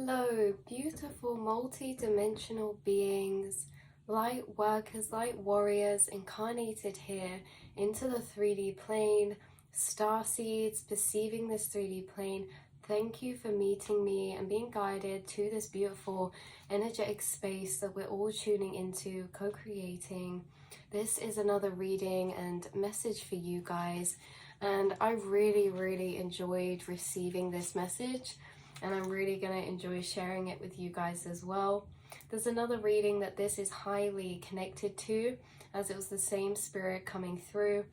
Hello, beautiful multi-dimensional beings, light workers, light warriors incarnated here into the 3D plane, star seeds perceiving this 3D plane. Thank you for meeting me and being guided to this beautiful energetic space that we're all tuning into, co-creating. This is another reading and message for you guys, and I really enjoyed receiving this message, and I'm really going to enjoy sharing it with you guys as well. There's another reading that this is highly connected to, as it was the same spirit coming through,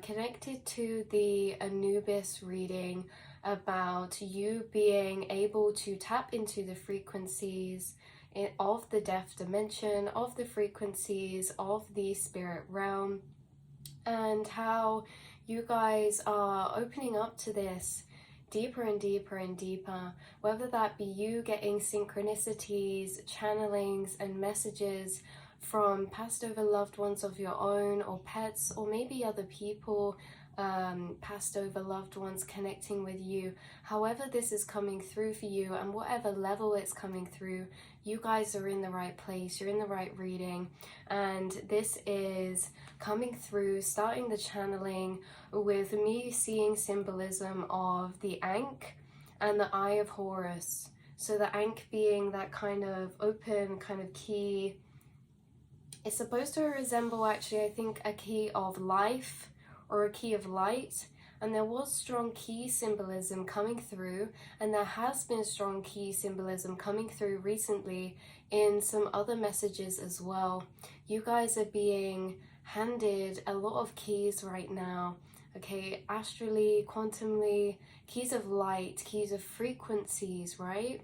connected to the Anubis reading about you being able to tap into the frequencies of the deaf dimension, of the frequencies of the spirit realm, and how you guys are opening up to this deeper and deeper and deeper, whether that be you getting synchronicities, channelings and messages from passed over loved ones of your own, or pets, or maybe other people, passed over loved ones connecting with you. However this is coming through for you and whatever level it's coming through, you guys are in the right place, you're in the right reading, and this is coming through, starting the channeling with me seeing symbolism of the Ankh and the Eye of Horus. So the Ankh being that kind of open kind of key. It's supposed to resemble, actually, I think, a key of life or a key of light. And there was strong key symbolism coming through, and there has been strong key symbolism coming through recently in some other messages as well. You guys are being handed a lot of keys right now, okay, astrally, quantumly, keys of light, keys of frequencies, right?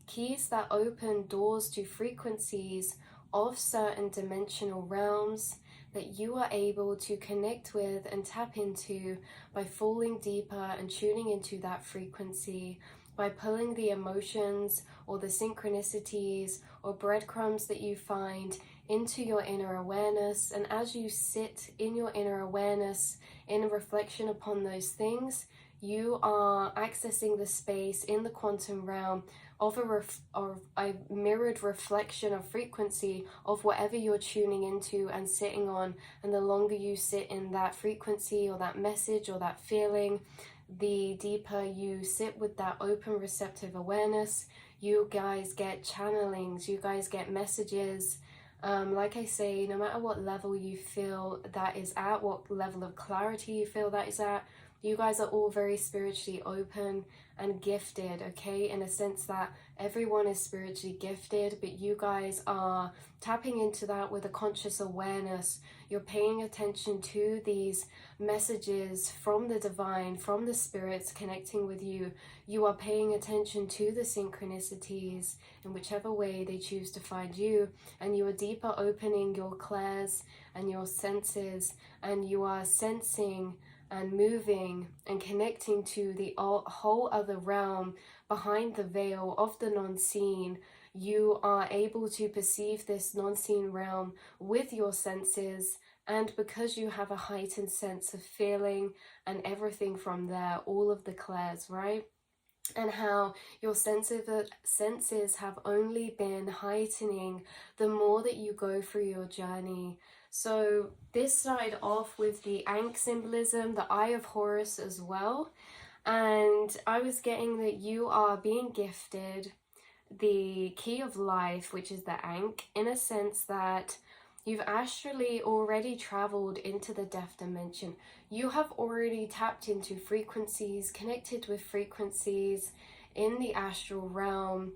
Keys that open doors to frequencies of certain dimensional realms that you are able to connect with and tap into by falling deeper and tuning into that frequency, by pulling the emotions or the synchronicities or breadcrumbs that you find into your inner awareness. And as you sit in your inner awareness in a reflection upon those things, you are accessing the space in the quantum realm of a mirrored reflection of frequency of whatever you're tuning into and sitting on. And the longer you sit in that frequency or that message or that feeling, the deeper you sit with that open receptive awareness, you guys get channelings, you guys get messages. Like I say, no matter what level you feel that is at, what level of clarity you feel that is at, you guys are all very spiritually open and gifted, okay? In a sense that everyone is spiritually gifted, but you guys are tapping into that with a conscious awareness. You're paying attention to these messages from the divine, from the spirits connecting with you. You are paying attention to the synchronicities in whichever way they choose to find you, and you are deeper opening your clairs and your senses, and you are sensing and moving and connecting to the whole other realm behind the veil of the non-seen. You are able to perceive this non-seen realm with your senses, and because you have a heightened sense of feeling and everything from there, all of the clairs, right? And how your senses have only been heightening the more that you go through your journey. So this started off with the Ankh symbolism, the Eye of Horus as well. And I was getting that you are being gifted the key of life, which is the Ankh, in a sense that you've astrally already traveled into the deaf dimension. You have already tapped into frequencies, connected with frequencies in the astral realm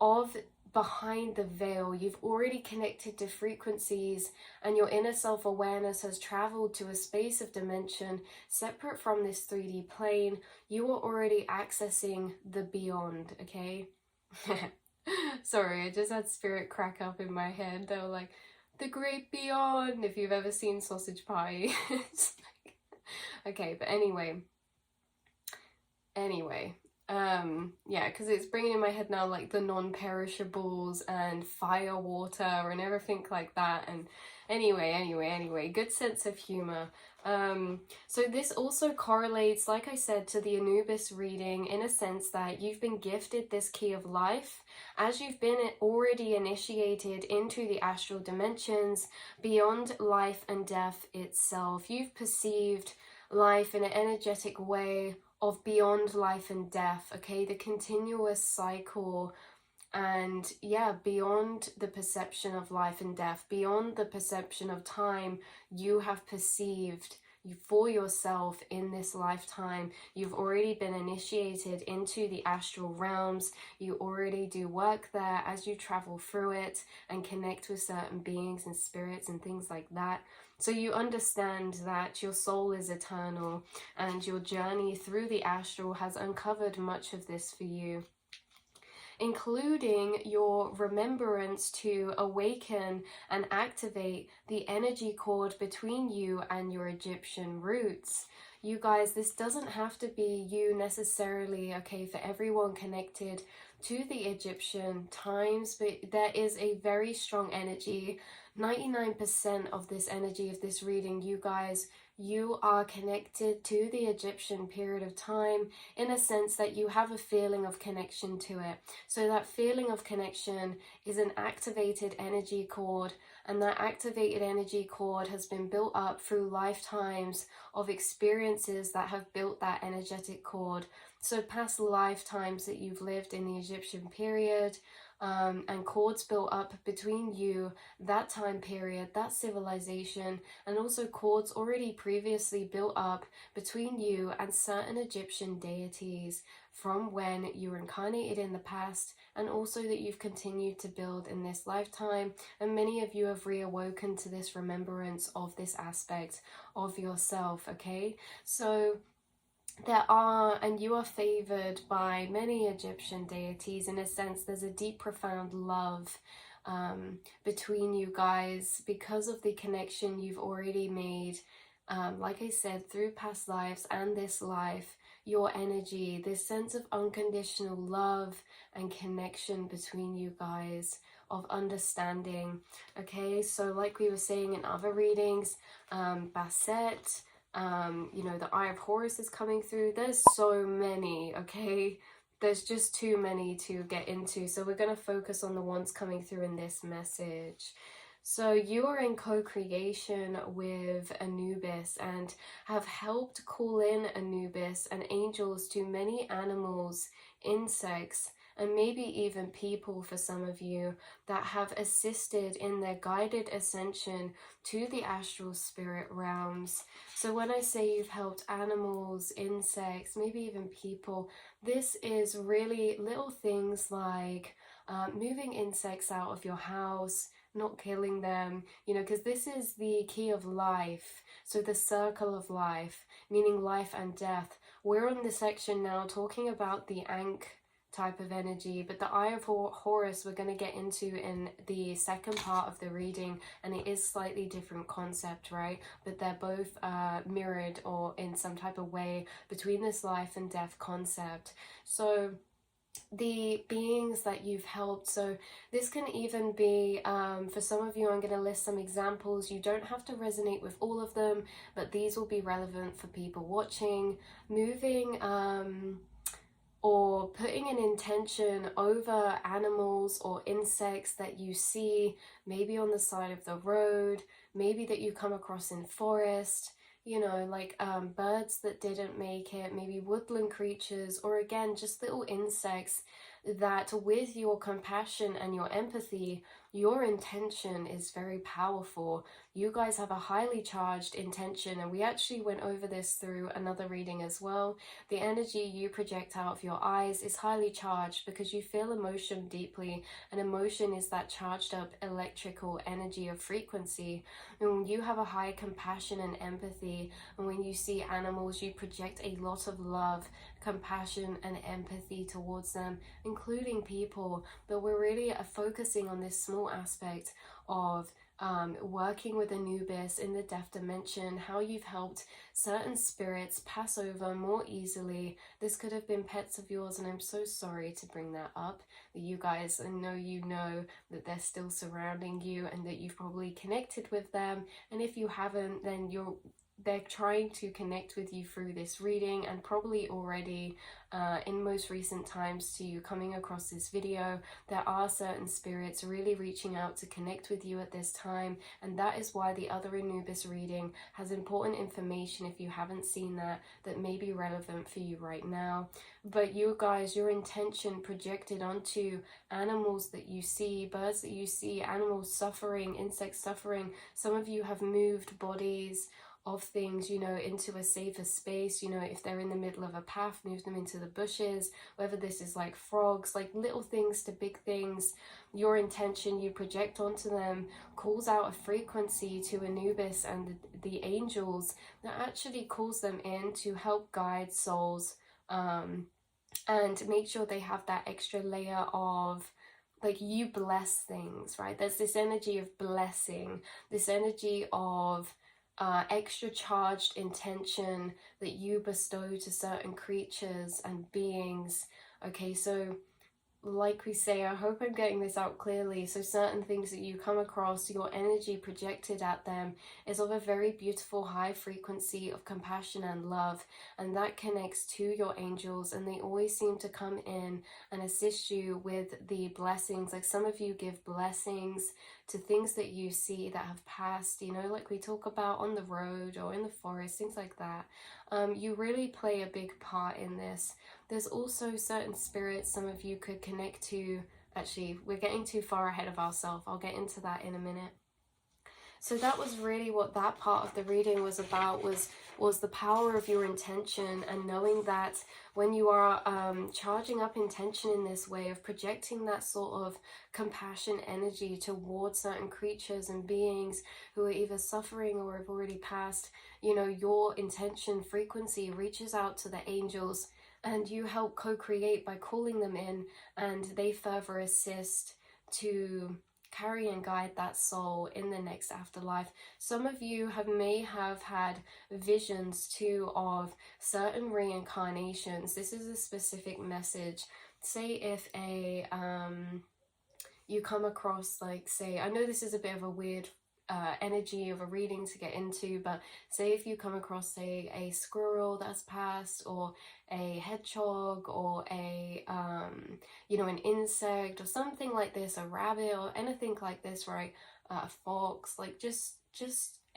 of behind the veil. You've already connected to frequencies, and your inner self-awareness has traveled to a space of dimension separate from this 3D plane. You are already accessing the beyond, okay? Sorry, I just had spirit crack up in my head. They were like, the great beyond, if you've ever seen Sausage Pie. Okay, but anyway, yeah, because it's bringing in my head now like the non-perishables and fire, water, and everything like that. And anyway, good sense of humor. So this also correlates, like I said, to the Anubis reading in a sense that you've been gifted this key of life as you've been already initiated into the astral dimensions beyond life and death itself. You've perceived life in an energetic way of beyond life and death, okay? The continuous cycle. And yeah, beyond the perception of life and death, beyond the perception of time, you have perceived for yourself in this lifetime. You've already been initiated into the astral realms. You already do work there as you travel through it and connect with certain beings and spirits and things like that. So you understand that your soul is eternal, and your journey through the astral has uncovered much of this for you, including your remembrance to awaken and activate the energy cord between you and your Egyptian roots. You guys, this doesn't have to be you necessarily, okay, for everyone connected to the Egyptian times, but there is a very strong energy. 99% of this energy of this reading, you guys, you are connected to the Egyptian period of time in a sense that you have a feeling of connection to it. So that feeling of connection is an activated energy cord, and that activated energy cord has been built up through lifetimes of experiences that have built that energetic cord. So past lifetimes that you've lived in the Egyptian period, and cords built up between you, that time period, that civilization, and also cords already previously built up between you and certain Egyptian deities from when you were incarnated in the past, and also that you've continued to build in this lifetime. And many of you have reawoken to this remembrance of this aspect of yourself, okay? So there are, and you are favored by many Egyptian deities. In a sense, there's a deep, profound love between you guys because of the connection you've already made, like I said, through past lives and this life. Your energy, this sense of unconditional love and connection between you guys, of understanding, okay? So like we were saying in other readings, Basset, you know, the Eye of Horus is coming through. There's so many, okay? There's just too many to get into. So we're going to focus on the ones coming through in this message. So you are in co-creation with Anubis and have helped call in Anubis and angels to many animals, insects, and maybe even people for some of you that have assisted in their guided ascension to the astral spirit realms. So when I say you've helped animals, insects, maybe even people, this is really little things like moving insects out of your house, not killing them, you know, because this is the key of life. So the circle of life, meaning life and death. We're on this section now talking about the Ankh type of energy, but the Eye of Horus we're going to get into in the second part of the reading, and it is slightly different concept, right? But they're both mirrored or in some type of way between this life and death concept. So the beings that you've helped, so this can even be for some of you, I'm going to list some examples. You don't have to resonate with all of them, but these will be relevant for people watching. Moving or putting an intention over animals or insects that you see, maybe on the side of the road, maybe that you come across in forest, you know, like birds that didn't make it, maybe woodland creatures, or again, just little insects that with your compassion and your empathy, your intention is very powerful. You guys have a highly charged intention, and we actually went over this through another reading as well. The energy you project out of your eyes is highly charged because you feel emotion deeply, and emotion is that charged up electrical energy of frequency. And when you have a high compassion and empathy, and when you see animals, you project a lot of love, compassion and empathy towards them, including people. But we're really focusing on this small aspect of working with Anubis in the death dimension, how you've helped certain spirits pass over more easily. This could have been pets of yours, and I'm so sorry to bring that up. You guys, I know you know that they're still surrounding you and that you've probably connected with them, and if you haven't, then you're they're trying to connect with you through this reading, and probably already in most recent times to you coming across this video, there are certain spirits really reaching out to connect with you at this time, and that is why the other Anubis reading has important information, if you haven't seen that, that may be relevant for you right now. But you guys, your intention projected onto animals that you see, birds that you see, animals suffering, insects suffering. Some of you have moved bodies of things, you know, into a safer space. You know, if they're in the middle of a path, move them into the bushes, whether this is like frogs, like little things to big things. Your intention you project onto them calls out a frequency to Anubis and the angels that actually calls them in to help guide souls, and make sure they have that extra layer of, like, you bless things, right? There's this energy of blessing, this energy of extra charged intention that you bestow to certain creatures and beings. Okay, so like we say, I hope I'm getting this out clearly. So certain things that you come across, your energy projected at them is of a very beautiful high frequency of compassion and love, and that connects to your angels, and they always seem to come in and assist you with the blessings. Like some of you give blessings to things that you see that have passed, you know, like we talk about on the road or in the forest, things like that. You really play a big part in this. There's also certain spirits some of you could connect to. Actually, we're getting too far ahead of ourselves. I'll get into that in a minute. So that was really what that part of the reading was about, was the power of your intention, and knowing that when you are charging up intention in this way of projecting that sort of compassion energy towards certain creatures and beings who are either suffering or have already passed, you know, your intention frequency reaches out to the angels, and you help co-create by calling them in, and they further assist to carry and guide that soul in the next afterlife. Some of you may have had visions too of certain reincarnations. This is a specific message. Say if you come across, like, say, I know this is a bit of a weird energy of a reading to get into, but say if you come across, say, a squirrel that's passed, or a hedgehog, or a you know, an insect or something like this, a rabbit or anything like this, right? A fox, like just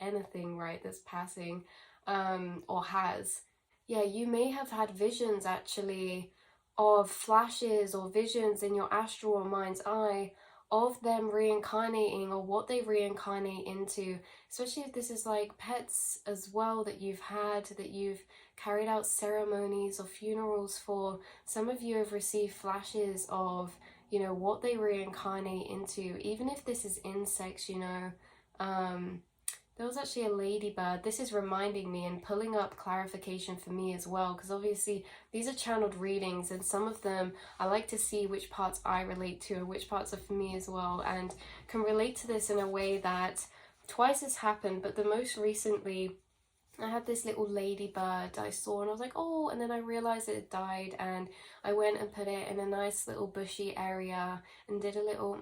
anything, right, that's passing or has, yeah, you may have had visions actually of flashes or visions in your astral or mind's eye of them reincarnating, or what they reincarnate into, especially if this is like pets as well that you've had, that you've carried out ceremonies or funerals for. Some of you have received flashes of, you know, what they reincarnate into, even if this is insects, you know. There was actually a ladybird. This is reminding me and pulling up clarification for me as well, because obviously these are channeled readings, and some of them I like to see which parts I relate to and which parts are for me as well, and can relate to this in a way that twice has happened. But the most recently, I had this little ladybird I saw, and I was like, oh, and then I realized it had died, and I went and put it in a nice little bushy area and did a little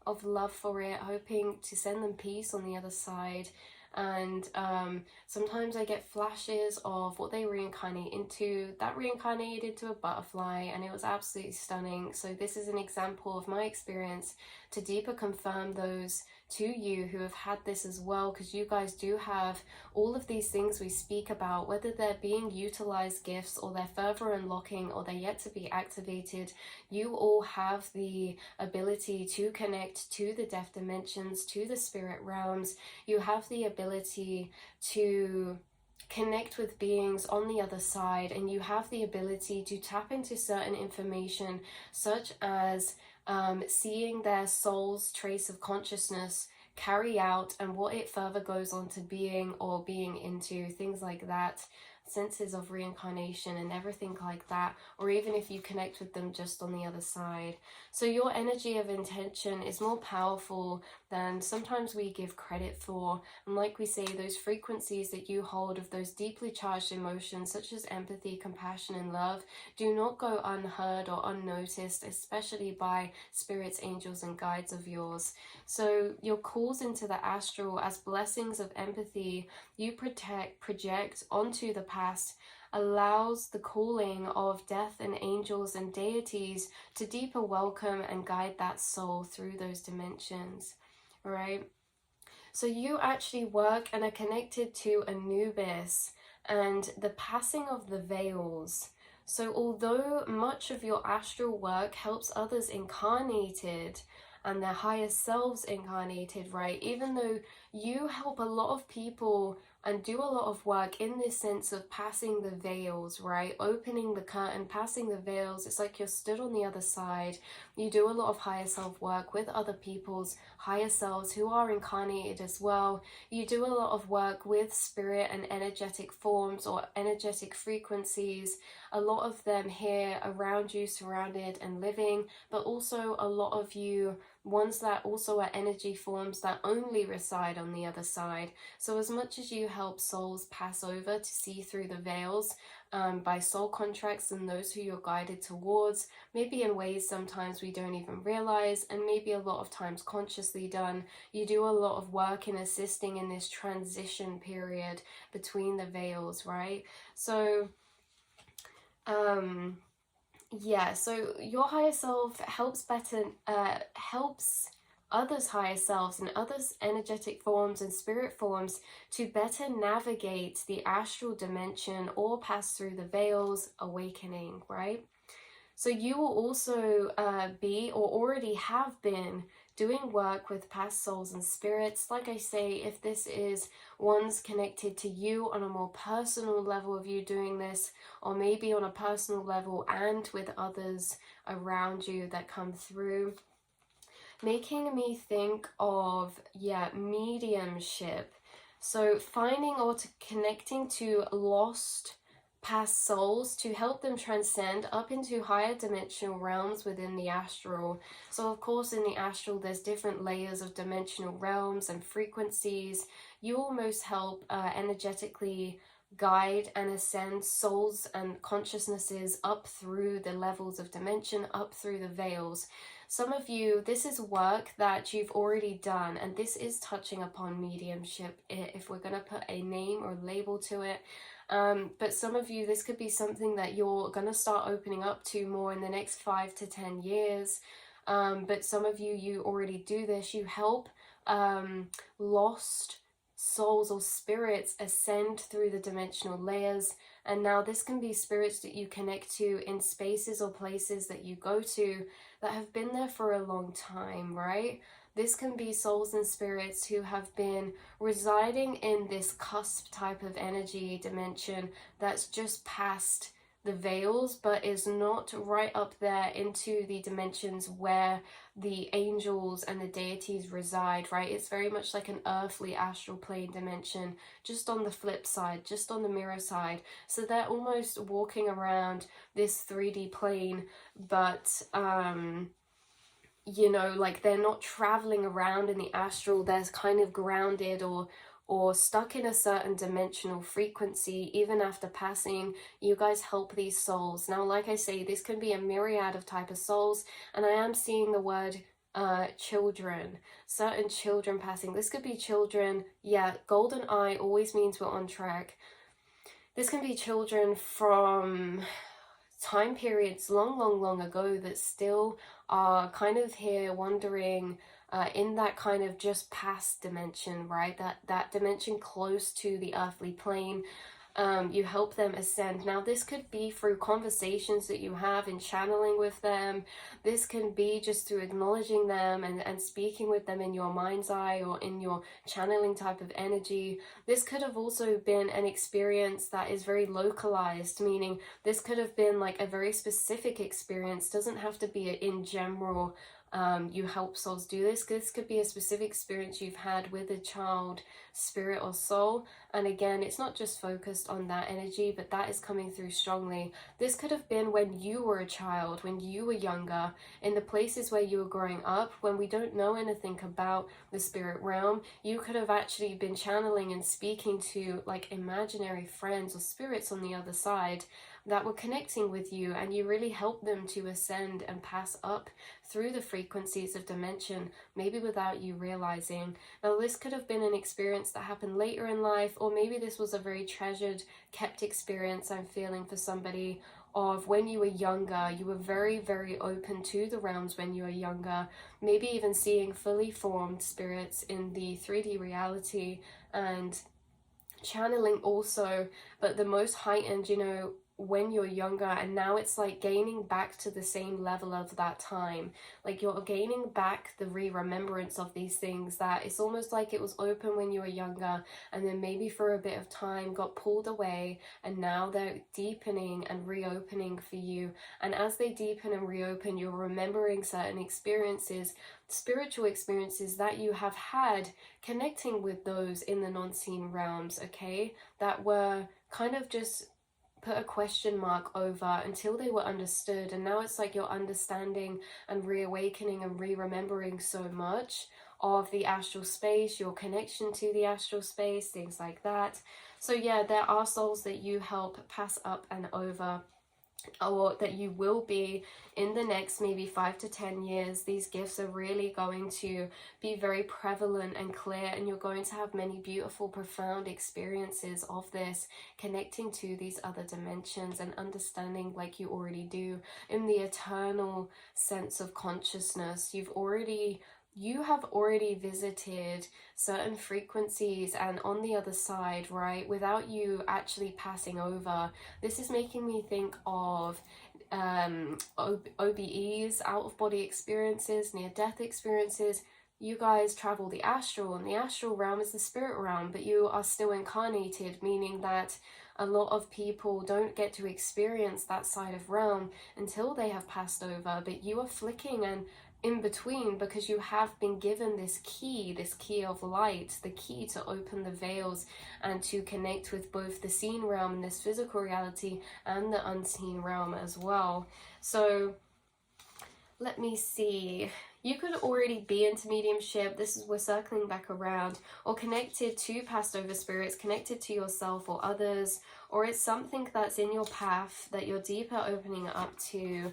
of love for it, hoping to send them peace on the other side. And sometimes I get flashes of what they reincarnate into. That reincarnated into a butterfly, and it was absolutely stunning. So this is an example of my experience to deeper confirm those to you who have had this as well, because you guys do have all of these things we speak about, whether they're being utilized gifts, or they're further unlocking, or they're yet to be activated. You all have the ability to connect to the depth dimensions, to the spirit realms. You have the ability to connect with beings on the other side, and you have the ability to tap into certain information, such as seeing their soul's trace of consciousness carry out, and what it further goes on to being or being into, things like that. senses of reincarnation and everything like that, or even if you connect with them just on the other side. So your energy of intention is more powerful than sometimes we give credit for. And like we say, those frequencies that you hold of those deeply charged emotions such as empathy, compassion, and love do not go unheard or unnoticed, especially by spirits, angels, and guides of yours. So your calls into the astral as blessings of empathy you project onto the past allows the calling of death and angels and deities to deeper welcome and guide that soul through those dimensions, right? So you actually work and are connected to Anubis and the passing of the veils. So although much of your astral work helps others incarnated and their higher selves incarnated, right? Even though you help a lot of people and do a lot of work in this sense of passing the veils, right? Opening the curtain, passing the veils. It's like you're stood on the other side. You do a lot of higher self work with other people's higher selves who are incarnated as well. You do a lot of work with spirit and energetic forms or energetic frequencies. A lot of them here around you, surrounded and living, but also a lot of you ones that also are energy forms that only reside on the other side. So as much as you help souls pass over to see through the veils by soul contracts and those who you're guided towards, maybe in ways sometimes we don't even realize, and maybe a lot of times consciously done, you do a lot of work in assisting in this transition period between the veils, right? So yeah, so your higher self helps others' higher selves and others' energetic forms and spirit forms to better navigate the astral dimension or pass through the veils, awakening, right? So you will also be or already have been doing work with past souls and spirits. Like I say, if this is ones connected to you on a more personal level of you doing this, or maybe on a personal level and with others around you that come through, making me think of, mediumship. So finding or connecting to lost past souls to help them transcend up into higher dimensional realms within the astral. So of course in the astral there's different layers of dimensional realms and frequencies. You almost help energetically guide and ascend souls and consciousnesses up through the levels of dimension, up through the veils. Some of you, this is work that you've already done, and this is touching upon mediumship if we're going to put a name or label to it. But some of you, this could be something that you're going to start opening up to more in the next 5 to 10 years. But some of you, you already do this. You help lost souls or spirits ascend through the dimensional layers. And now this can be spirits that you connect to in spaces or places that you go to that have been there for a long time, right? This can be souls and spirits who have been residing in this cusp type of energy dimension that's just past the veils, but is not right up there into the dimensions where the angels and the deities reside, right? It's very much like an earthly astral plane dimension, just on the flip side, just on the mirror side. So they're almost walking around this 3D plane, but you know, like they're not traveling around in the astral. They're kind of grounded or stuck in a certain dimensional frequency. Even after passing, you guys help these souls. Now, like I say, this can be a myriad of type of souls, and I am seeing the word children, certain children passing. This could be children, golden eye always means we're on track. This can be children from time periods long ago that still are kind of here wandering in that kind of just past dimension, right? That dimension close to the earthly plane. You help them ascend. Now this could be through conversations that you have in channeling with them. This can be just through acknowledging them and speaking with them in your mind's eye or in your channeling type of energy. This could have also been an experience that is very localized, meaning this could have been like a very specific experience. Doesn't have to be in general you help souls do this. This could be a specific experience you've had with a child, spirit or soul. And again, it's not just focused on that energy, but that is coming through strongly. This could have been when you were a child, when you were younger, in the places where you were growing up, when we don't know anything about the spirit realm. You could have actually been channeling and speaking to like imaginary friends or spirits on the other side that were connecting with you, and you really helped them to ascend and pass up through the frequencies of dimension, maybe without you realizing. Now, this could have been an experience that happened later in life, or maybe this was a very treasured, kept experience I'm feeling for somebody of when you were younger. You were very, very open to the realms when you were younger, maybe even seeing fully formed spirits in the 3D reality and channeling also, but the most heightened, you know, when you're younger. And now it's like gaining back to the same level of that time, like you're gaining back the remembrance of these things, that it's almost like it was open when you were younger, and then maybe for a bit of time got pulled away, and now they're deepening and reopening for you. And as they deepen and reopen, you're remembering certain experiences, spiritual experiences that you have had, connecting with those in the non-seen realms, okay, that were kind of just put a question mark over until they were understood. And now it's like you're understanding and reawakening and re-remembering so much of the astral space, your connection to the astral space, things like that. So yeah, there are souls that you help pass up and over, or that you will be in the next maybe 5 to 10 years. These gifts are really going to be very prevalent and clear, and you're going to have many beautiful, profound experiences of this, connecting to these other dimensions and understanding, like you already do, in the eternal sense of consciousness. You have already visited certain frequencies and on the other side, right, without you actually passing over. This is making me think of OBEs, out-of-body experiences, near-death experiences. You guys travel the astral, and the astral realm is the spirit realm, but you are still incarnated, meaning that a lot of people don't get to experience that side of realm until they have passed over. But you are flicking and in between, because you have been given this key of light, the key to open the veils and to connect with both the seen realm and this physical reality and the unseen realm as well. So let me see. You could already be into mediumship. We're circling back around, or connected to past over spirits, connected to yourself or others, or it's something that's in your path that you're deeper opening up to.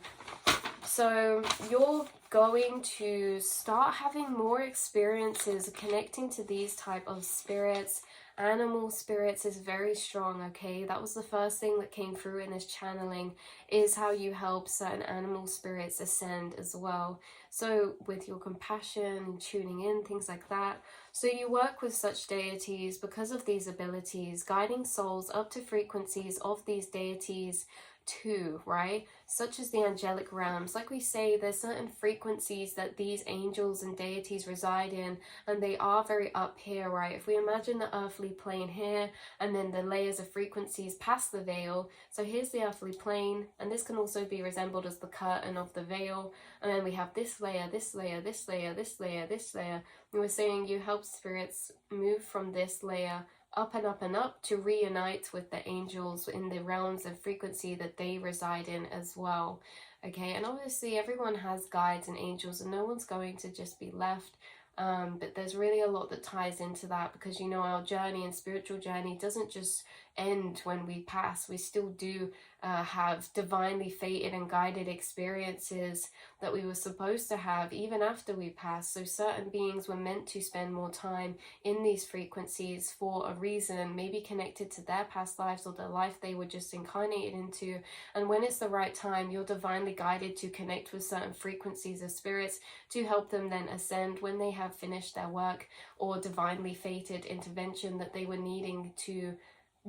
So you're going to start having more experiences connecting to these type of spirits. Animal spirits is very strong, okay? That was the first thing that came through in this channeling, is how you help certain animal spirits ascend as well. So with your compassion and tuning in, things like that. So you work with such deities because of these abilities, guiding souls up to frequencies of these deities too, right? Such as the angelic realms. Like we say, there's certain frequencies that these angels and deities reside in, and they are very up here, right? If we imagine the earthly plane here, and then the layers of frequencies past the veil. So here's the earthly plane, and this can also be resembled as the curtain of the veil. And then we have this layer, this layer, this layer, this layer, this layer. And we're saying you help spirits move from this layer up and up and up to reunite with the angels in the realms of frequency that they reside in as well. Okay, and obviously everyone has guides and angels, and no one's going to just be left. But there's really a lot that ties into that, because, you know, our journey and spiritual journey doesn't just end when we pass. We still do have divinely fated and guided experiences that we were supposed to have even after we pass. So certain beings were meant to spend more time in these frequencies for a reason, maybe connected to their past lives or the life they were just incarnated into. And when it's the right time, you're divinely guided to connect with certain frequencies of spirits to help them then ascend when they have finished their work, or divinely fated intervention that they were needing to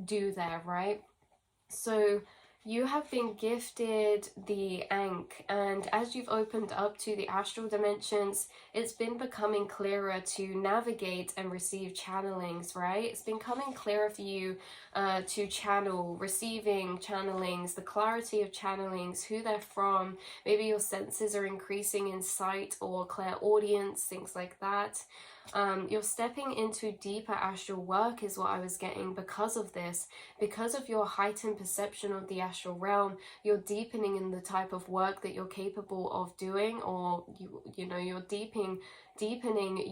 do there, right? So you have been gifted the Ankh, and as you've opened up to the astral dimensions, it's been becoming clearer to navigate and receive channelings, right? It's been coming clearer for you to channel, receiving channelings, the clarity of channelings, who they're from. Maybe your senses are increasing in sight or clairaudience, things like that. You're stepping into deeper astral work is what I was getting because of this. Because of your heightened perception of the astral realm, you're deepening in the type of work that you're capable of doing, or you're deepening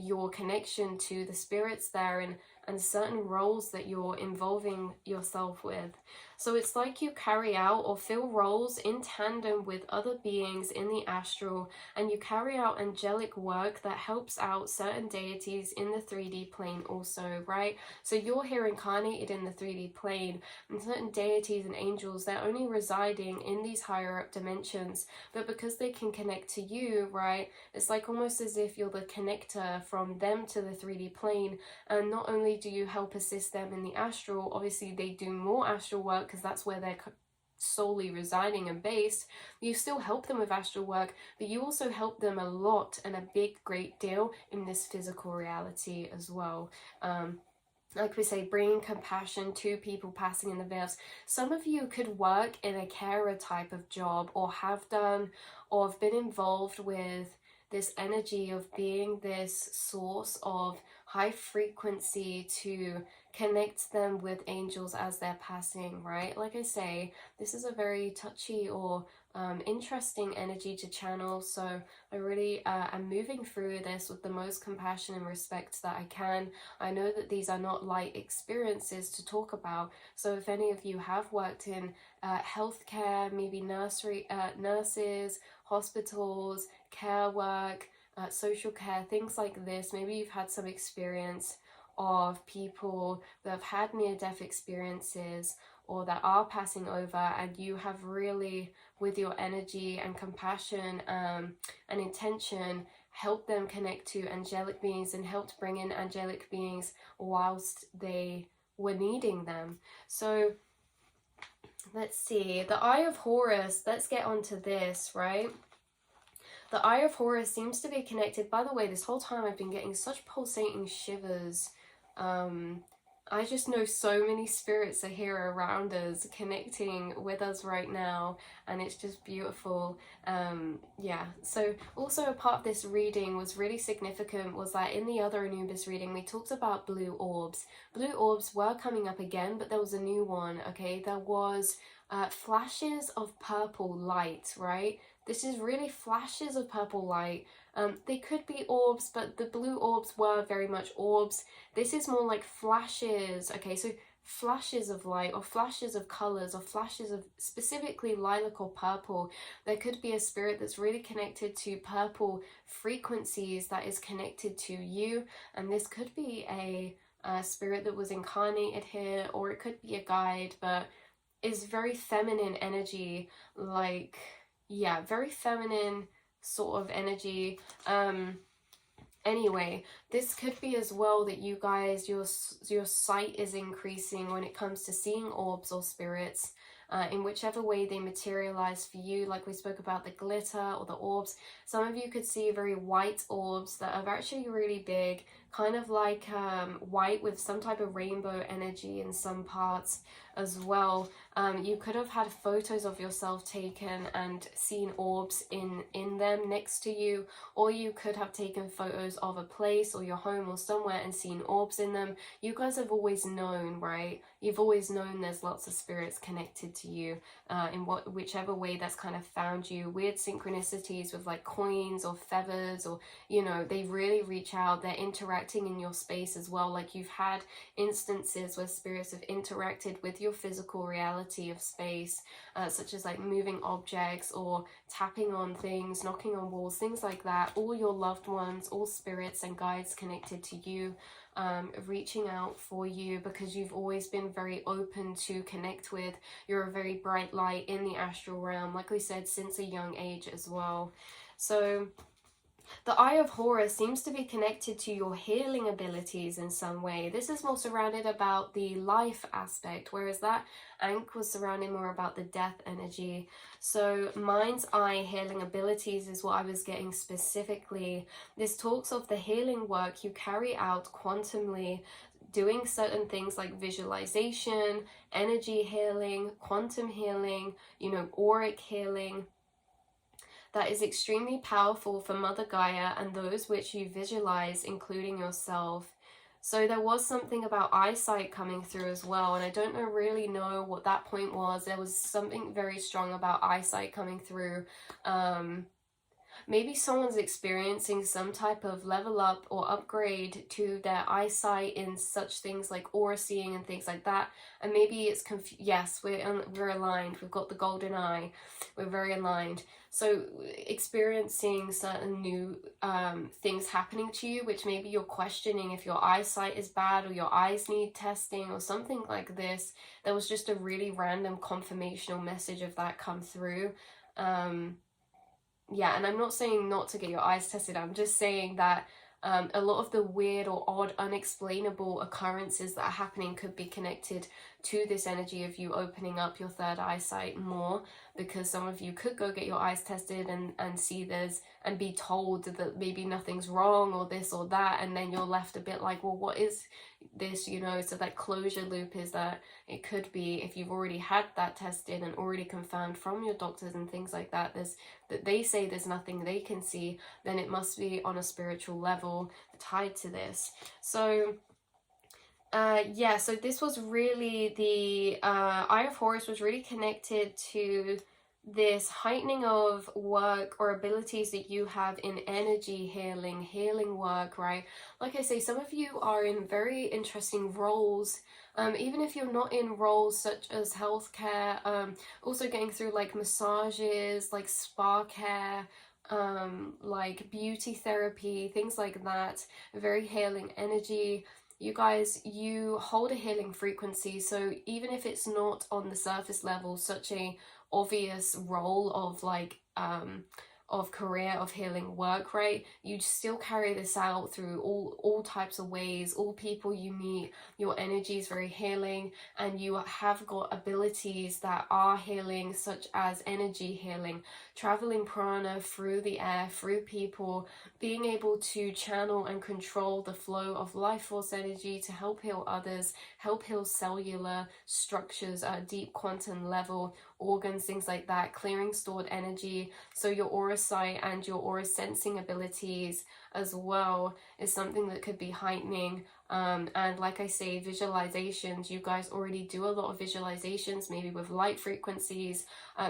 your connection to the spirits there, and certain roles that you're involving yourself with. So it's like you carry out or fill roles in tandem with other beings in the astral, and you carry out angelic work that helps out certain deities in the 3D plane also, right? So you're here incarnated in the 3D plane, and certain deities and angels, they're only residing in these higher up dimensions, but because they can connect to you, right, it's like almost as if you're the connector from them to the 3D plane. And not only do you help assist them in the astral, obviously they do more astral work because that's where they're solely residing and based. You still help them with astral work, but you also help them a lot and a great deal in this physical reality as well. Like we say, bringing compassion to people passing in the veils. Some of you could work in a carer type of job, or have done, or have been involved with this energy of being this source of high frequency to connect them with angels as they're passing, right? Like I say, this is a very touchy or interesting energy to channel, so I really am moving through this with the most compassion and respect that I can. I know that these are not light experiences to talk about, so if any of you have worked in healthcare, maybe nurses, hospitals, care work, social care, things like this, maybe you've had some experience of people that have had near-death experiences or that are passing over, and you have really, with your energy and compassion and intention, helped them connect to angelic beings and helped bring in angelic beings whilst they were needing them. So let's see, the Eye of Horus, let's get onto this, right? The Eye of Horus seems to be connected. By the way, this whole time I've been getting such pulsating shivers. I just know so many spirits are here around us, connecting with us right now, and it's just beautiful. Yeah, so also a part of this reading was really significant was that in the other Anubis reading, we talked about blue orbs. Blue orbs were coming up again, but there was a new one, okay? There was flashes of purple light, right? This is really flashes of purple light. They could be orbs, but the blue orbs were very much orbs. This is more like flashes, okay? So flashes of light, or flashes of colors, or flashes of specifically lilac or purple. There could be a spirit that's really connected to purple frequencies that is connected to you, and this could be a spirit that was incarnated here, or it could be a guide, but is very feminine energy, like, yeah, very feminine sort of energy. Anyway, this could be as well that you guys, your sight is increasing when it comes to seeing orbs or spirits, in whichever way they materialize for you. Like we spoke about the glitter or the orbs. Some of you could see very white orbs that are actually really big, kind of like white with some type of rainbow energy in some parts as well. You could have had photos of yourself taken and seen orbs in them next to you, or you could have taken photos of a place or your home or somewhere and seen orbs in them. You guys have always known, right? You've always known there's lots of spirits connected to you in whichever way that's kind of found you. Weird synchronicities with like coins or feathers, or, you know, they really reach out. They're interacting in your space as well. Like you've had instances where spirits have interacted with your physical reality of space, such as like moving objects or tapping on things, knocking on walls, things like that. All your loved ones, all spirits and guides connected to you, reaching out for you because you've always been very open to connect with. You're a very bright light in the astral realm, like we said, since a young age as well. So The Eye of Horus seems to be connected to your healing abilities in some way. This is more surrounded about the life aspect, whereas that Ankh was surrounding more about the death energy. So mind's eye healing abilities is what I was getting specifically. This talks of the healing work you carry out quantumly, doing certain things like visualization, energy healing, quantum healing, you know, auric healing. That is extremely powerful for Mother Gaia and those which you visualize, including yourself. So there was something about eyesight coming through as well, and I don't really know what that point was. There was something very strong about eyesight coming through. Maybe someone's experiencing some type of level up or upgrade to their eyesight in such things like aura seeing and things like that. And maybe it's yes, we're aligned. We've got the golden eye. We're very aligned. So experiencing certain new things happening to you, which maybe you're questioning if your eyesight is bad or your eyes need testing or something like this. There was just a really random confirmational message of that come through. Yeah, and I'm not saying not to get your eyes tested. I'm just saying that a lot of the weird or odd, unexplainable occurrences that are happening could be connected to this energy of you opening up your third eyesight more, because some of you could go get your eyes tested and see this and be told that maybe nothing's wrong or this or that, and then you're left a bit like, well, what is this, you know? So that closure loop is that it could be, if you've already had that tested and already confirmed from your doctors and things like that, that they say there's nothing they can see, then it must be on a spiritual level tied to this. So yeah, so this was really the Eye of Horus was really connected to this heightening of work or abilities that you have in energy healing work, right? Like I say, some of you are in very interesting roles, even if you're not in roles such as healthcare, also getting through like massages, like spa care, like beauty therapy, things like that, very healing energy. You guys, you hold a healing frequency, so even if it's not on the surface level such a obvious role of like of career of healing work, right, you still carry this out through all types of ways, all people you meet. Your energy is very healing, and you have got abilities that are healing, such as energy healing, traveling prana through the air, through people, being able to channel and control the flow of life force energy to help heal others, help heal cellular structures at a deep quantum level, organs, things like that, clearing stored energy. So your aura sight and your aura sensing abilities as well is something that could be heightening. And like I say, visualizations, you guys already do a lot of visualizations, maybe with light frequencies,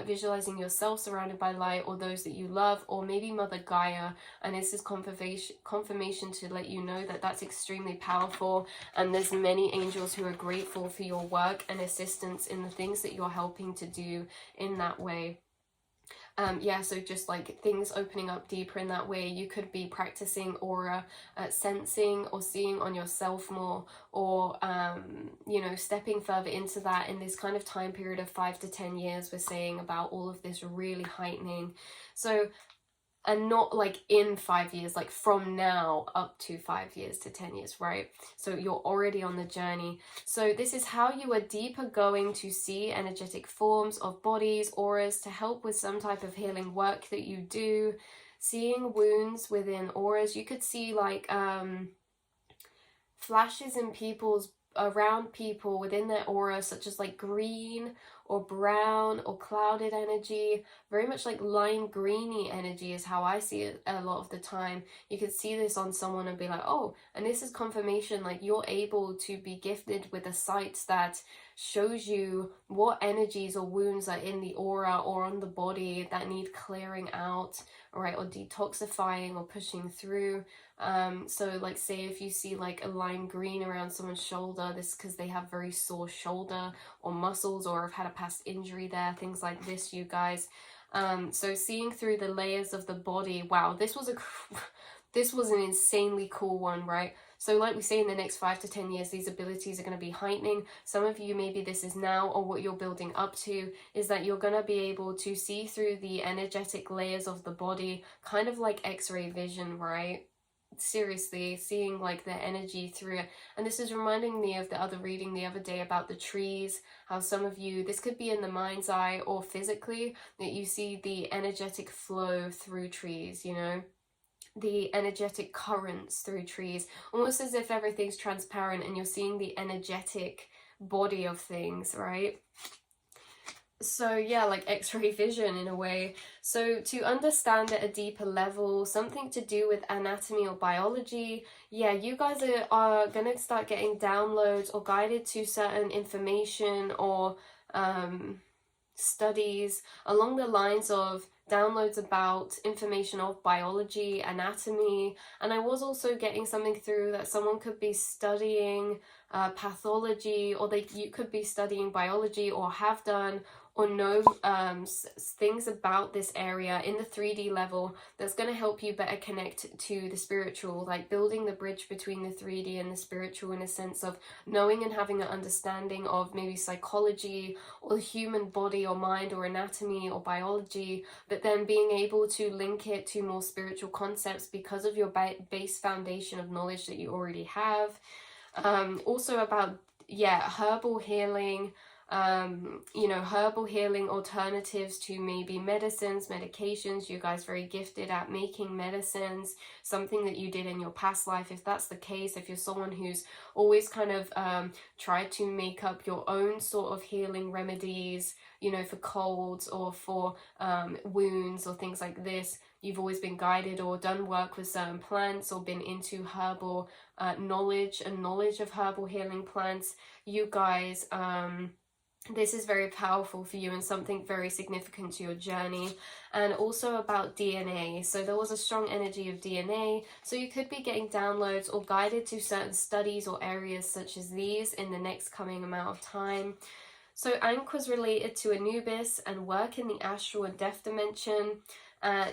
visualizing yourself surrounded by light, or those that you love, or maybe Mother Gaia. And this is confirmation to let you know that that's extremely powerful, and there's many angels who are grateful for your work and assistance in the things that you're helping to do in that way. Yeah, so just like things opening up deeper in that way. You could be practicing aura sensing or seeing on yourself more, or you know, stepping further into that in this kind of time period of 5 to 10 years. We're saying about all of this really heightening. So, and not like in 5 years, like from now up to 5 years to 10 years, right? So you're already on the journey. So this is how you are deeper going to see energetic forms of bodies, auras, to help with some type of healing work that you do. Seeing wounds within auras, you could see like flashes in people's, around people within their aura, such as like green or brown or clouded energy, very much like lime greeny energy is how I see it a lot of the time. You could see this on someone and be like, oh, and this is confirmation, like you're able to be gifted with a sight that shows you what energies or wounds are in the aura or on the body that need clearing out, right, or detoxifying or pushing through. So like say if you see like a lime green around someone's shoulder, this is because they have very sore shoulder or muscles, or have had a past injury there, things like this, you guys. So seeing through the layers of the body. Wow, this was this was an insanely cool one, right? So like we say, in the next 5 to 10 years, these abilities are going to be heightening. Some of you, maybe this is now, or what you're building up to, is that you're going to be able to see through the energetic layers of the body, kind of like X-ray vision, right? Seriously, seeing like the energy through it. And this is reminding me of the other reading the other day about the trees, how some of you, this could be in the mind's eye or physically, that you see the energetic flow through trees, you know, the energetic currents through trees, almost as if everything's transparent and you're seeing the energetic body of things, right? So yeah, like X-ray vision in a way. So to understand at a deeper level, something to do with anatomy or biology, yeah, you guys are gonna start getting downloads or guided to certain information or studies along the lines of downloads about information of biology, anatomy, and I was also getting something through that someone could be studying pathology, or you could be studying biology or have done or know things about this area in the 3D level that's going to help you better connect to the spiritual, like building the bridge between the 3D and the spiritual, in a sense of knowing and having an understanding of maybe psychology or the human body or mind or anatomy or biology, but then being able to link it to more spiritual concepts because of your base foundation of knowledge that you already have. Also about, yeah, herbal healing, you know, herbal healing alternatives to maybe medicines, medications. You guys very gifted at making medicines, something that you did in your past life. If that's the case, if you're someone who's always kind of tried to make up your own sort of healing remedies, you know, for colds or for wounds or things like this, you've always been guided or done work with certain plants or been into herbal knowledge and knowledge of herbal healing plants, you guys, this is very powerful for you and something very significant to your journey. And also about DNA. So there was a strong energy of DNA. So you could be getting downloads or guided to certain studies or areas such as these in the next coming amount of time. So Ankh was related to Anubis and work in the astral and death dimension.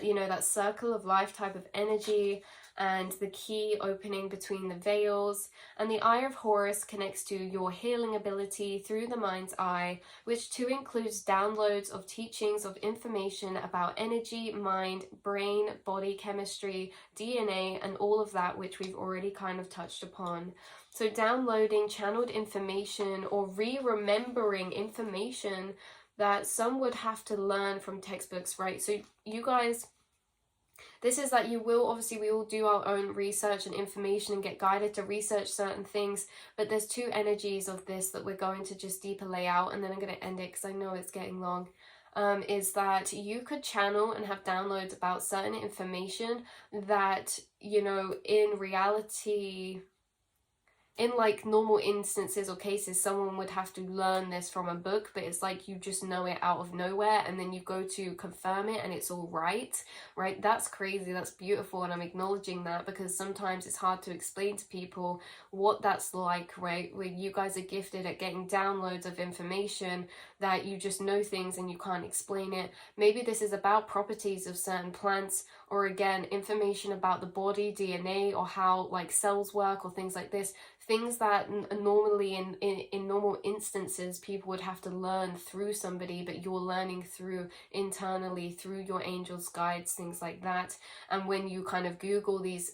You know, that circle of life type of energy, and the key opening between the veils. And the Eye of Horus connects to your healing ability through the mind's eye, which too includes downloads of teachings of information about energy, mind, brain, body chemistry, DNA, and all of that, which we've already kind of touched upon. So downloading channeled information or re-remembering information that some would have to learn from textbooks, right? So you guys, this is that you will, obviously we all do our own research and information and get guided to research certain things, but there's two energies of this that we're going to just deeper lay out, and then I'm going to end it because I know it's getting long. Is that you could channel and have downloads about certain information that, you know, in reality, in like normal instances or cases, someone would have to learn this from a book, but it's like you just know it out of nowhere and then you go to confirm it and it's all right? That's crazy, that's beautiful, and I'm acknowledging that because sometimes it's hard to explain to people what that's like, right? Where you guys are gifted at getting downloads of information that you just know things and you can't explain it. Maybe this is about properties of certain plants, or again, information about the body, DNA, or how like cells work or things like this. Things that normally in normal instances people would have to learn through somebody, but you're learning through internally through your angels, guides, things like that. And when you kind of Google these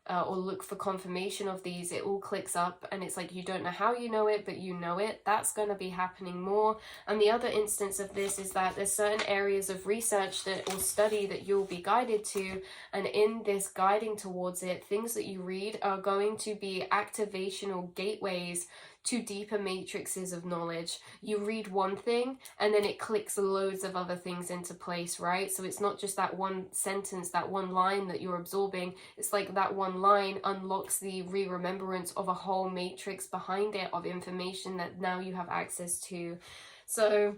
or look for confirmation of these, it all clicks up and it's like you don't know how you know it, but you know it. That's going to be happening more. And the other instance of this is that there's certain areas of research that or study that you'll be guided to, and in this guiding towards it, things that you read are going to be activational gateways to deeper matrices of knowledge. You read one thing and then it clicks loads of other things into place, right? So it's not just that one sentence, that one line that you're absorbing. It's like that one line unlocks the re-remembrance of a whole matrix behind it of information that now you have access to. So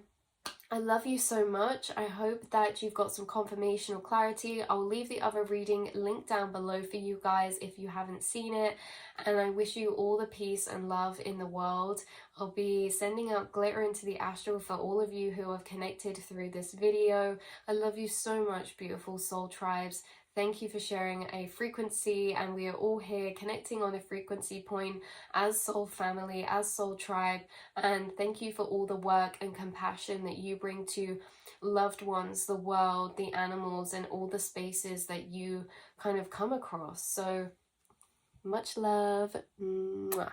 I love you so much. I hope that you've got some confirmation or clarity. I'll leave the other reading linked down below for you guys if you haven't seen it. And I wish you all the peace and love in the world. I'll be sending out glitter into the astral for all of you who have connected through this video. I love you so much, beautiful soul tribes. thank you for sharing a frequency, and we are all here connecting on a frequency point as soul family, as soul tribe. And thank you for all the work and compassion that you bring to loved ones, the world, the animals, and all the spaces that you kind of come across. So much love. Mwah.